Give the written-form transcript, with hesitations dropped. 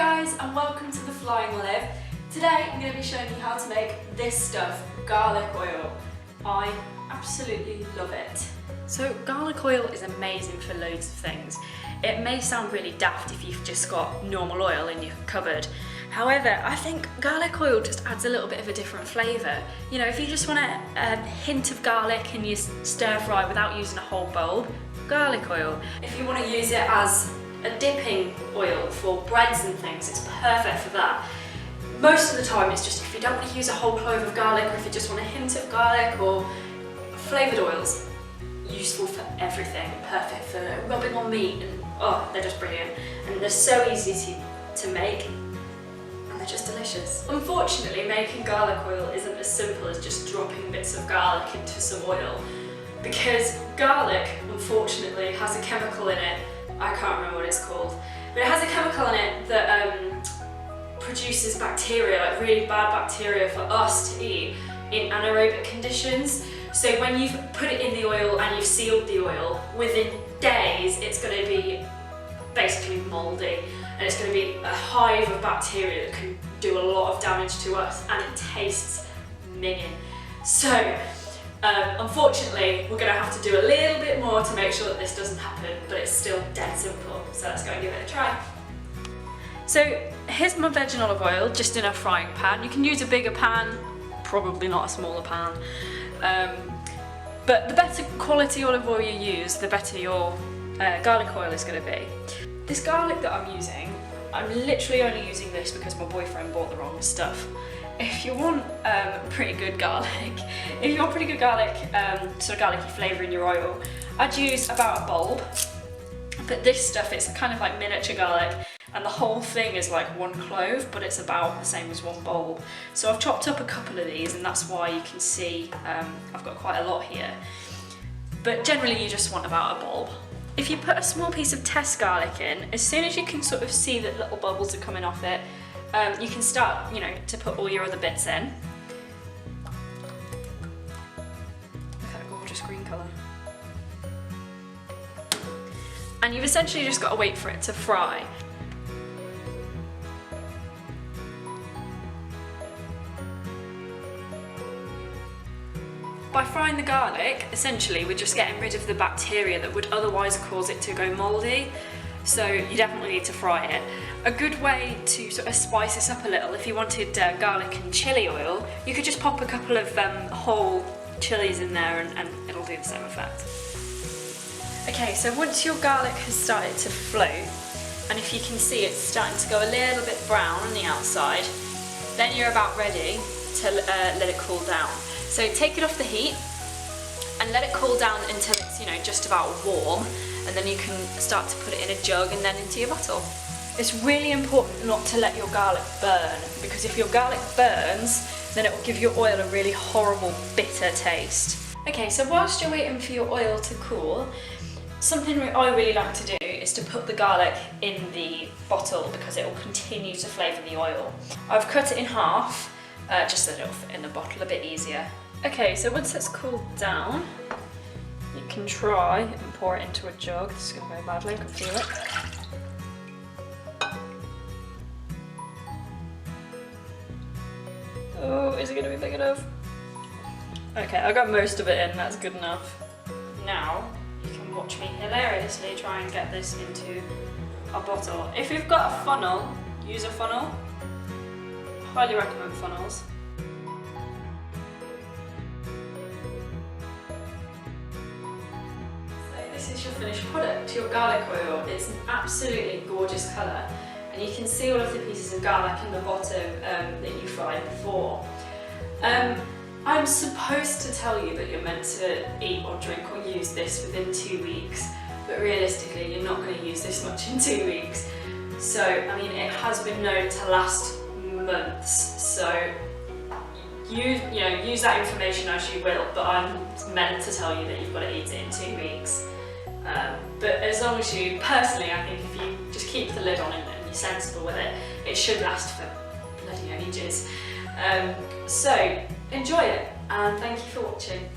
guys, and welcome to the Flying Live. Today I'm going to be showing you how to make this stuff, garlic oil. I absolutely love it. So garlic oil is amazing for loads of things. It may sound really daft if you've just got normal oil in your cupboard. However, I think garlic oil just adds a little bit of a different flavour. You know, if you just want a hint of garlic in your stir fry without using a whole bulb, garlic oil. If you want to use it as a dipping oil for breads and things, it's perfect for that. Most of the time it's just if you don't want to use a whole clove of garlic, or if you just want a hint of garlic, or flavoured oils, useful for everything, perfect for rubbing on meat, and oh, they're just brilliant. And they're so easy to make, and they're just delicious. Unfortunately, making garlic oil isn't as simple as just dropping bits of garlic into some oil, because garlic, unfortunately, has a chemical in it. I can't remember what it's called, but it has a chemical in it that produces bacteria, like really bad bacteria for us to eat in anaerobic conditions. So when you've put it in the oil and you've sealed the oil, within days it's going to be basically mouldy, and it's going to be a hive of bacteria that can do a lot of damage to us, and it tastes minging. So unfortunately, we're going to have to do a little bit more to make sure that this doesn't happen, but it's still dead simple, so let's go and give it a try. So here's my virgin olive oil, just in a frying pan. You can use a bigger pan, probably not a smaller pan, but the better quality olive oil you use, the better your garlic oil is going to be. This garlic that I'm using, I'm literally only using this because my boyfriend bought the wrong stuff. If you want pretty good garlic, sort of garlicky flavour in your oil, I'd use about a bulb. But this stuff, it's kind of like miniature garlic, and the whole thing is like one clove, but it's about the same as one bulb. So I've chopped up a couple of these, and that's why you can see I've got quite a lot here. But generally you just want about a bulb. If you put a small piece of test garlic in, as soon as you can sort of see that little bubbles are coming off it, you can start, to put all your other bits in. Look at that gorgeous green colour. And you've essentially just got to wait for it to fry. By frying the garlic, essentially we're just getting rid of the bacteria that would otherwise cause it to go mouldy. So you definitely need to fry it. A good way to sort of spice this up a little, if you wanted garlic and chilli oil, you could just pop a couple of whole chilies in there, and it'll do the same effect. Okay, so once your garlic has started to float, and if you can see it's starting to go a little bit brown on the outside, then you're about ready to let it cool down. So take it off the heat and let it cool down until it's just about warm, and then you can start to put it in a jug and then into your bottle. It's really important not to let your garlic burn, because if your garlic burns, then it will give your oil a really horrible bitter taste. Okay, so whilst you're waiting for your oil to cool, something I really like to do is to put the garlic in the bottle, because it will continue to flavour the oil. I've cut it in half, just so that it'll fit in the bottle a bit easier. Okay, so once it's cooled down, you can try and pour it into a jug. This is going to go badly, I can feel it. Oh, is it going to be big enough? Okay, I got most of it in, that's good enough. Now, you can watch me hilariously try and get this into a bottle. If you've got a funnel, use a funnel. Highly recommend funnels. This is your finished product, your garlic oil. It's an absolutely gorgeous colour, and you can see all of the pieces of garlic in the bottom that you fried before. I'm supposed to tell you that you're meant to eat or drink or use this within 2 weeks, but realistically you're not going to use this much in 2 weeks. So, I mean, it has been known to last months, so use that information as you will, but I'm meant to tell you that you've got to eat it in 2 weeks. But as long as you, personally, I think if you just keep the lid on it and you're sensible with it, it should last for bloody ages. So enjoy it, and thank you for watching.